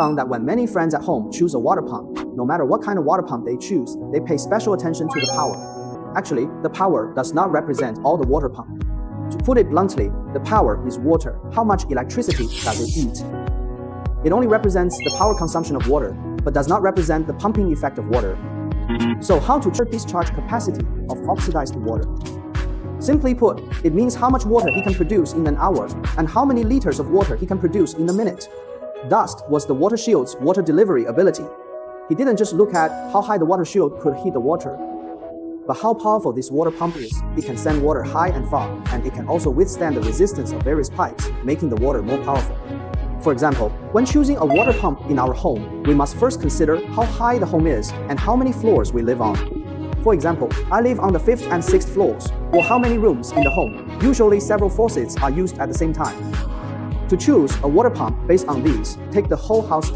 found that when many friends at home choose a water pump, no matter what kind of water pump they choose, they pay special attention to the power. Actually, the power does not represent all the water pump. To put it bluntly, the power is water. How much electricity does it eat? It only represents the power consumption of water, but does not represent the pumping effect of water. So how to check discharge capacity of oxidized water? Simply put, it means how much water he can produce in an hour and how many liters of water he can produce in a minute. Dust was the water shield's water delivery ability. He didn't just look at how high the water shield could heat the water, but how powerful this water pump is. It can send water high and far, and it can also withstand the resistance of various pipes, making the water more powerful. For example, when choosing a water pump in our home, we must first consider how high the home is and how many floors we live on. For example, I live on the 5th and 6th floors, or how many rooms in the home. Usually several faucets are used at the same time. To choose a water pump based on these, take the whole house